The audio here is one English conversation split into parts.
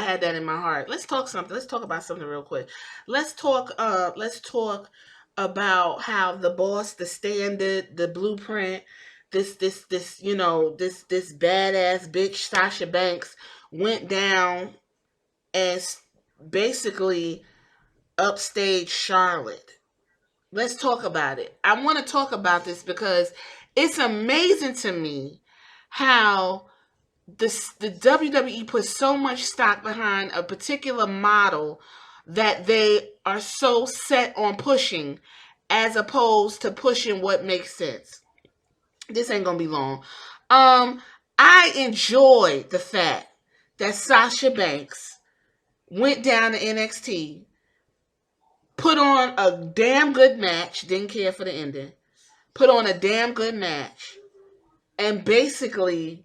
I had that in my heart. Let's talk something. Let's talk about something real quick. Let's talk about how the boss, the standard, the blueprint, this this badass bitch Sasha Banks went down and basically upstage Charlotte. Let's talk about it. I want to talk about this because it's amazing to me how the WWE puts so much stock behind a particular model that they are so set on pushing as opposed to pushing what makes sense. This ain't gonna be long. Um, I enjoy the fact that Sasha Banks went down to NXT, put on a damn good match, didn't care for the ending, put on a damn good match, and basically,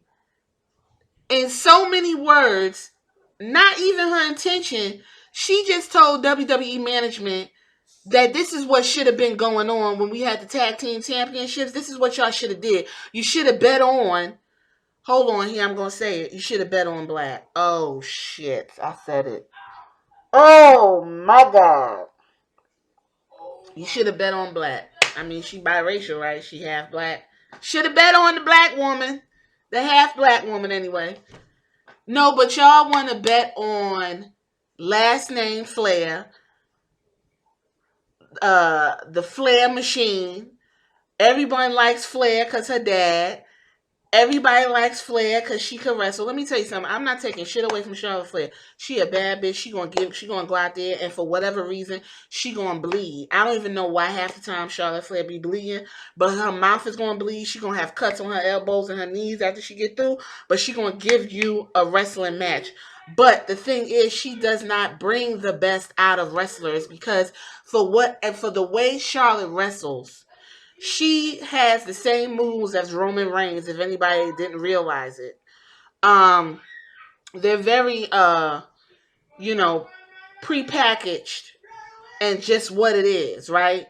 in so many words, not even her intention, she just told WWE management that this is what should have been going on when we had the tag team championships. This is what y'all should have did. You should have bet on. Hold on here, I'm gonna say it. You should have bet on Black. Oh shit, I said it. Oh my god. You should have bet on Black. I mean, she biracial, right? She half black. Should have bet on the black woman. The half black woman, anyway. No, but y'all want to bet on last name Flair, the Flair machine. Everybody likes Flair because her dad. Everybody likes Flair because she can wrestle. Let me tell you something. I'm not taking shit away from Charlotte Flair. She a bad bitch. She gonna go out there and for whatever reason she gonna bleed. I don't even know why half the time Charlotte Flair be bleeding, but her mouth is gonna bleed. She gonna have cuts on her elbows and her knees after she get through. But she gonna give you a wrestling match. But the thing is, she does not bring the best out of wrestlers because for the way Charlotte wrestles, she has the same moves as Roman Reigns, if anybody didn't realize it. Um, they're very you know, prepackaged and just what it is, right?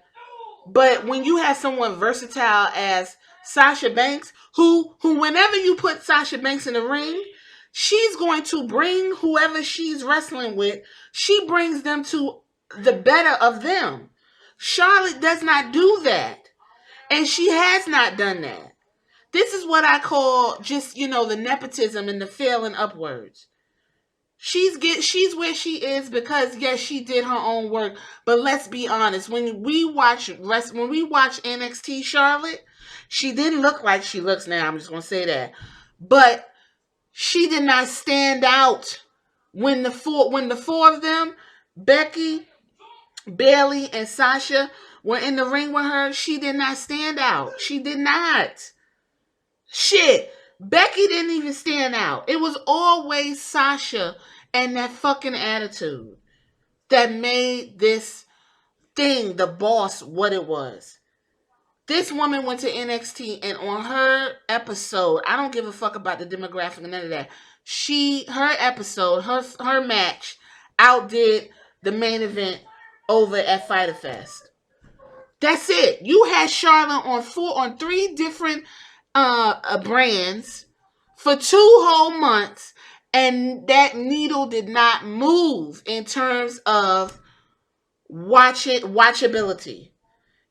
But when you have someone versatile as Sasha Banks, who whenever you put Sasha Banks in the ring, she's going to bring whoever she's wrestling with, she brings them to the better of them. Charlotte does not do that. And she has not done that. This is what I call just, the nepotism and the failing upwards. She's where she is because yes, she did her own work. But let's be honest, when we watch NXT Charlotte, she didn't look like she looks now. I'm just gonna say that. But she did not stand out when the four of them, Becky, Bailey, and Sasha were in the ring with her, she did not stand out. She did not. Shit. Becky didn't even stand out. It was always Sasha and that fucking attitude that made this thing, the boss, what it was. This woman went to NXT and on her episode, I don't give a fuck about the demographic and none of that. Her episode, her match outdid the main event over at Fyter Fest. That's it. You had Charlotte on three different brands for 2 whole months, and that needle did not move in terms of watchability.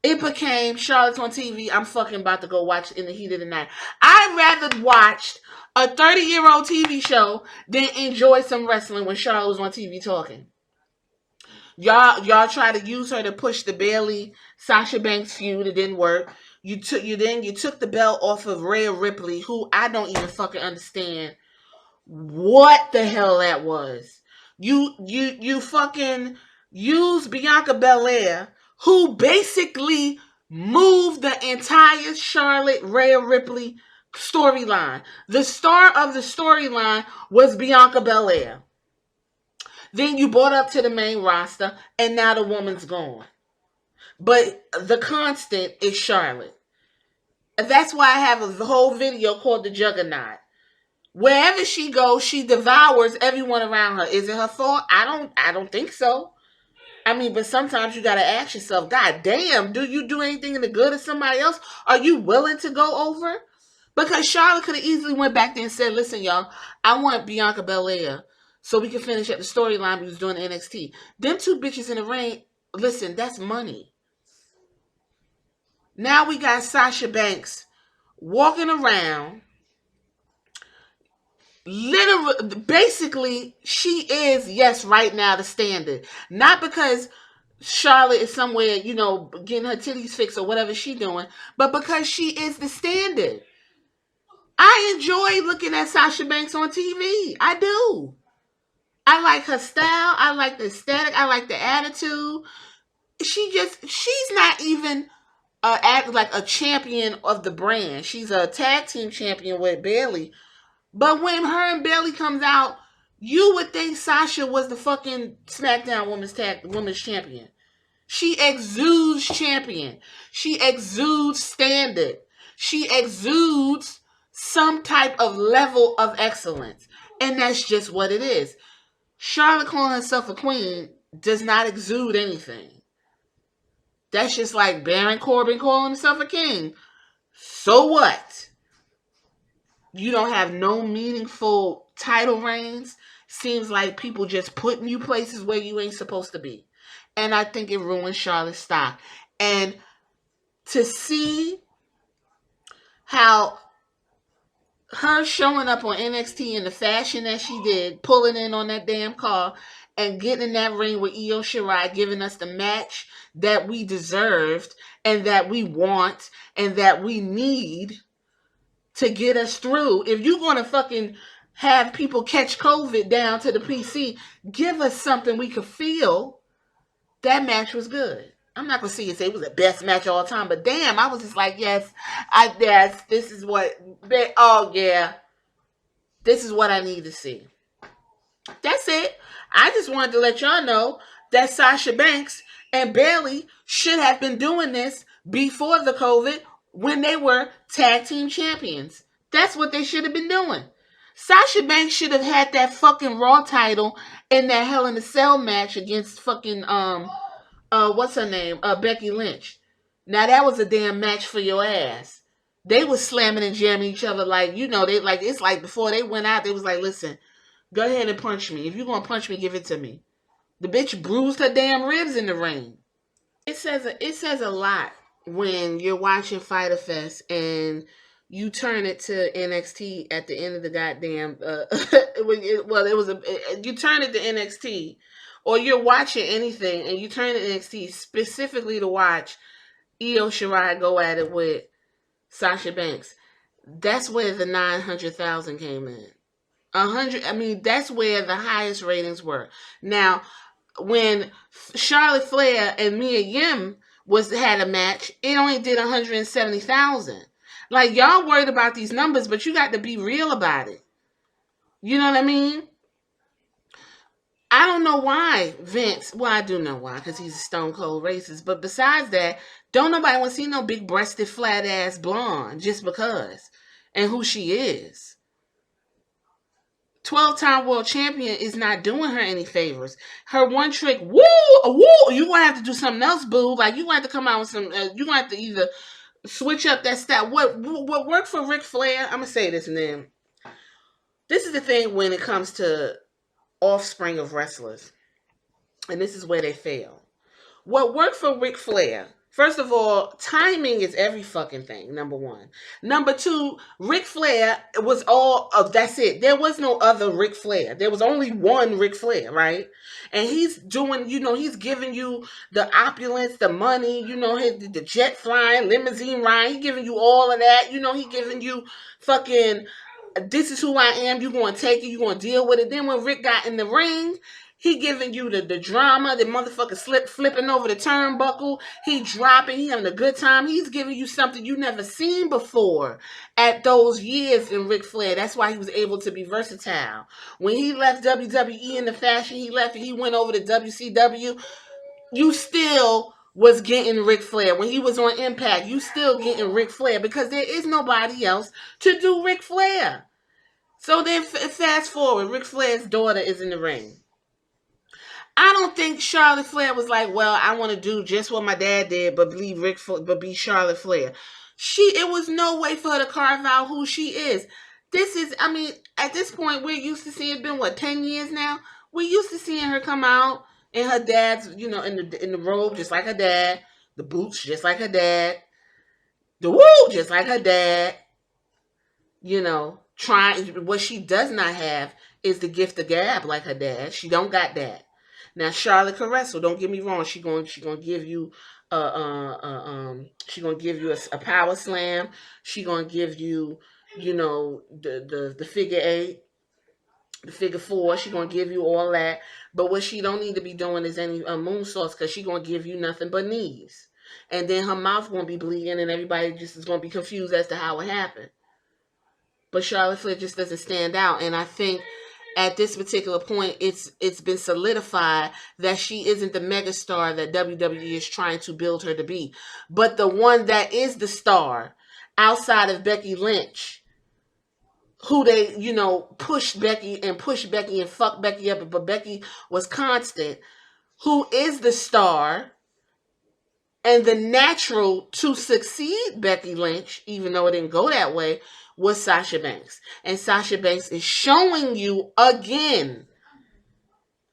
It became Charlotte's on TV. I'm fucking about to go watch in the heat of the night. I'd rather watch a 30-year-old TV show than enjoy some wrestling when Charlotte was on TV talking. Y'all try to use her to push the Bailey Sasha Banks feud. It didn't work. You took the belt off of Rhea Ripley, who I don't even fucking understand what the hell that was. You fucking used Bianca Belair, who basically moved the entire Charlotte Rhea Ripley storyline. The star of the storyline was Bianca Belair. Then you brought up to the main roster, and now the woman's gone. But the constant is Charlotte. And that's why I have a whole video called The Juggernaut. Wherever she goes, she devours everyone around her. Is it her fault? I don't think so. I mean, but sometimes you gotta ask yourself, God damn, do you do anything in the good of somebody else? Are you willing to go over? Because Charlotte could have easily went back there and said, listen, y'all, I want Bianca Belair so we can finish up the storyline we was doing NXT. Them two bitches in the ring, listen, that's money. Now we got Sasha Banks walking around. Literally, basically, she is, yes, right now the standard. Not because Charlotte is somewhere, getting her titties fixed or whatever she doing, but because she is the standard. I enjoy looking at Sasha Banks on TV. I do. I like her style. I like the aesthetic. I like the attitude. She's not even like a champion of the brand. She's a tag team champion with Bayley. But when her and Bayley comes out, you would think Sasha was the fucking SmackDown Women's Champion. She exudes champion. She exudes standard. She exudes some type of level of excellence. And that's just what it is. Charlotte calling herself a queen does not exude anything. That's just like Baron Corbin calling himself a king. So what? You don't have no meaningful title reigns. Seems like people just putting you places where you ain't supposed to be. And I think it ruined Charlotte's stock. And to see how her showing up on NXT in the fashion that she did, pulling in on that damn car and getting in that ring with Io Shirai, giving us the match that we deserved and that we want and that we need to get us through. If you're going to fucking have people catch COVID down to the PC, give us something we could feel. That match was good. I'm not going to say it was the best match of all time, but damn, I was just like, this is what, this is what I need to see. That's it. I just wanted to let y'all know that Sasha Banks and Bayley should have been doing this before the COVID when they were tag team champions. That's what they should have been doing. Sasha Banks should have had that fucking Raw title in that Hell in a Cell match against fucking, what's her name? Becky Lynch. Now that was a damn match for your ass. They was slamming and jamming each other like, it's like before they went out, they was like, listen, go ahead and punch me. If you're going to punch me, give it to me. The bitch bruised her damn ribs in the ring. It says a lot when you're watching Fyter Fest and you turn it to NXT at the end of the goddamn you turn it to NXT, or you're watching anything and you turn it to NXT specifically to watch Io Shirai go at it with Sasha Banks. That's where the 900,000 came in. 100. I mean, that's where the highest ratings were. Now, when Charlotte Flair and Mia Yim had a match, it only did 170,000. Like, y'all worried about these numbers, but you got to be real about it. You know what I mean? I don't know why Vince, well, I do know why, because he's a stone cold racist, but besides that, don't nobody want to see no big breasted, flat ass blonde just because, and who she is. 12-time world champion is not doing her any favors. Her one trick, woo, you're going to have to do something else, boo. Like, you're going to have to come out with some, you're going to have to either switch up that style. What worked for Ric Flair, I'm going to say this, and then this is the thing when it comes to offspring of wrestlers, and this is where they fail. What worked for Ric Flair, first of all, timing is every fucking thing, number one. Number two, Ric Flair was all of, that's it. There was no other Ric Flair. There was only one Ric Flair, right? And he's doing, he's giving you the opulence, the money, the jet flying, limousine ride. He's giving you all of that. He's giving you fucking, this is who I am. You're going to take it. You're going to deal with it. Then when Rick got in the ring, he giving you the drama, the motherfucker flipping over the turnbuckle. He dropping, he having a good time. He's giving you something you never seen before at those years in Ric Flair. That's why he was able to be versatile. When he left WWE in the fashion he left and he went over to WCW, you still was getting Ric Flair. When he was on Impact, you still getting Ric Flair because there is nobody else to do Ric Flair. So then fast forward, Ric Flair's daughter is in the ring. I don't think Charlotte Flair was like, well, I want to do just what my dad did, but be Charlotte Flair. It was no way for her to carve out who she is. this is, I mean, at this point, we're used to seeing, been what, 10 years now? We're used to seeing her come out in her dad's, you know, in the robe, just like her dad, the boots, just like her dad, the woo, just like her dad, you know, trying, what she does not have is the gift of gab like her dad. She don't got that. Now, Charlotte Caressel, don't get me wrong, she gonna give you she gonna give you a power slam. She gonna give you, you know, the figure eight, the figure four. She gonna give you all that. But what she don't need to be doing is any moonsaults, because she gonna give you nothing but knees, and then her mouth gonna be bleeding, and everybody just is gonna be confused as to how it happened. But Charlotte Flair just doesn't stand out, and I think at this particular point, it's been solidified that she isn't the megastar that WWE is trying to build her to be. But the one that is the star, outside of Becky Lynch, who they, you know, pushed Becky and fucked Becky up, but Becky was constant, who is the star and the natural to succeed Becky Lynch, even though it didn't go that way, was Sasha Banks. And Sasha Banks is showing you again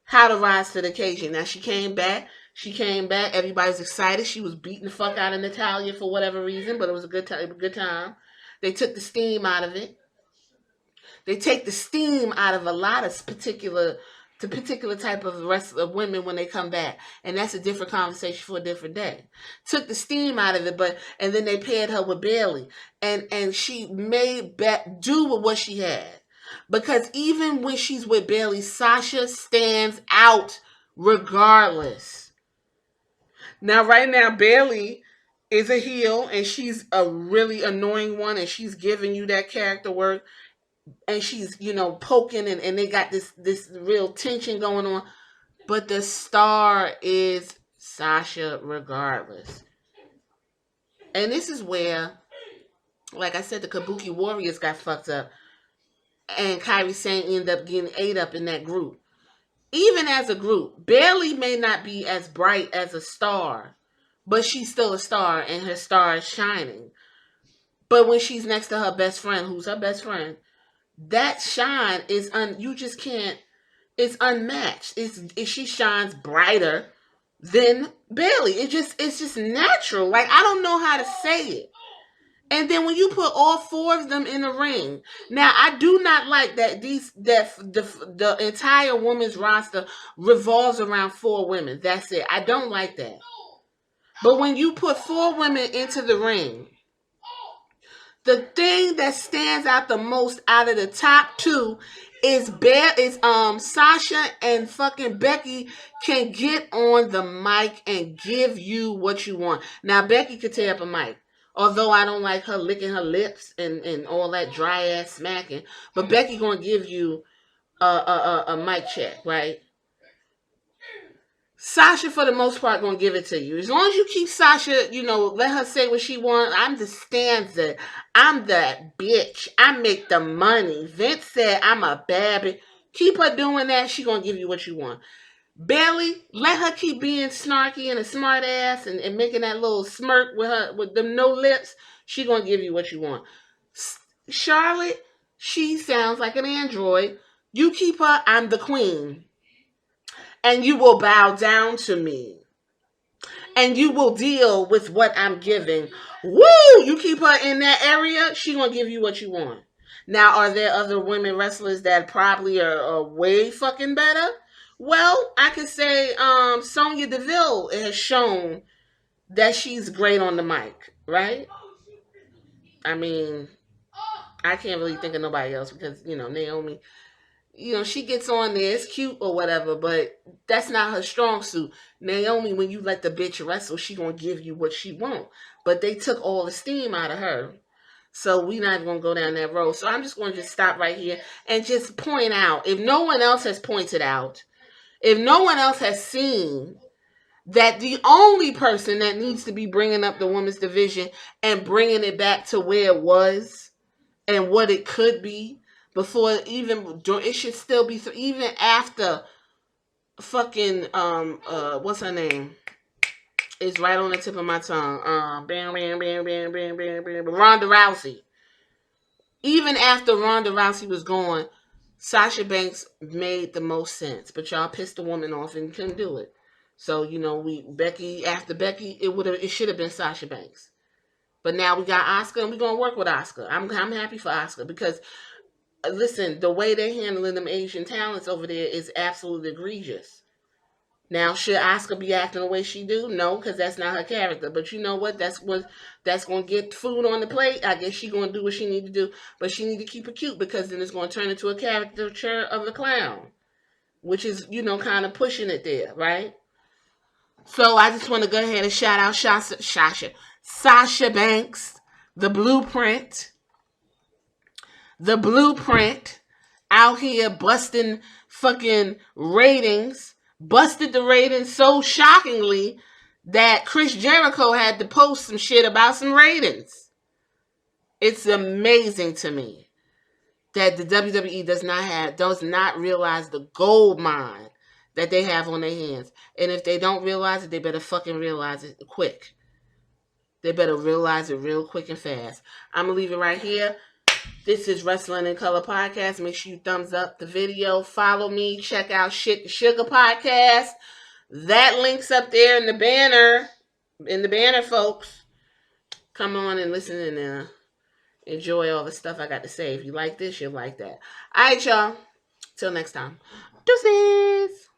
how to rise to the occasion. Now, she came back. Everybody's excited. She was beating the fuck out of Natalya for whatever reason, but it was a good time. They took the steam out of it. They take the steam out of a lot of particular type of of women when they come back, and that's a different conversation for a different day. Took the steam out of it, and then they paired her with Bayley, and she made do with what she had, because even when she's with Bayley, Sasha stands out regardless. Now, right now, Bayley is a heel, and she's a really annoying one, and she's giving you that character work, and she's, you know, poking, and they got this real tension going on. But the star is Sasha regardless. And this is where, like I said, the Kabuki Warriors got fucked up, and Kairi Sane ended up getting ate up in that group. Even as a group, Bayley may not be as bright as a star, but she's still a star, and her star is shining. But when she's next to her best friend, who's her best friend, that shine is you just can't. It's unmatched. She shines brighter than Bayley. It's just natural. Like, I don't know how to say it. And then when you put all four of them in the ring, now I do not like that the entire women's roster revolves around four women. That's it. I don't like that. But when you put four women into the ring, the thing that stands out the most out of the top two is Sasha and fucking Becky can get on the mic and give you what you want. Now, Becky could tear up a mic, although I don't like her licking her lips and all that dry ass smacking. But Becky gonna give you a mic check, right? Sasha, for the most part, gonna give it to you. As long as you keep Sasha, you know, let her say what she wants. I'm the stanza. I'm that bitch. I make the money. Vince said I'm a bad bitch. Keep her doing that. She gonna give you what you want. Bayley, let her keep being snarky and a smart ass and making that little smirk with them no lips. She gonna give you what you want. Charlotte, she sounds like an android. You keep her. I'm the queen. And you will bow down to me. And you will deal with what I'm giving. Woo! You keep her in that area, she gonna give you what you want. Now, are there other women wrestlers that probably are way fucking better? Well, I could say Sonya Deville has shown that she's great on the mic, right? I mean, I can't really think of nobody else because, you know, Naomi, you know, she gets on there, it's cute or whatever, but that's not her strong suit. Naomi, when you let the bitch wrestle, she gonna give you what she want. But they took all the steam out of her. So we not gonna go down that road. So I'm just gonna just stop right here and just point out, if no one else has pointed out, if no one else has seen, that the only person that needs to be bringing up the women's division and bringing it back to where it was and what it could be, before even it should still be even after fucking what's her name? It's right on the tip of my tongue. Ronda Rousey. Even after Ronda Rousey was gone, Sasha Banks made the most sense. But y'all pissed the woman off and couldn't do it. So, after Becky, it should have been Sasha Banks. But now we got Asuka, and we're gonna work with Asuka. I'm happy for Asuka because listen, the way they're handling them Asian talents over there is absolutely egregious. Now, should Asuka be acting the way she do? No, because that's not her character. But you know what? That's gonna get food on the plate. I guess she's gonna do what she need to do, but she need to keep it cute because then it's gonna turn into a caricature of the clown, which is kind of pushing it there, right? So I just want to go ahead and shout out Sasha Banks, the blueprint, the blueprint out here busting fucking ratings, busted the ratings so shockingly that Chris Jericho had to post some shit about some ratings. It's amazing to me that the WWE does not realize the gold mine that they have on their hands. And if they don't realize it, they better fucking realize it quick. They better realize it real quick and fast. I'm going to leave it right here. This is Wrestling in Color Podcast. Make sure you thumbs up the video. Follow me. Check out Shit to Sugar Podcast. That link's up there in the banner. In the banner, folks. Come on and listen and enjoy all the stuff I got to say. If you like this, you'll like that. All right, y'all. Till next time. Deuces.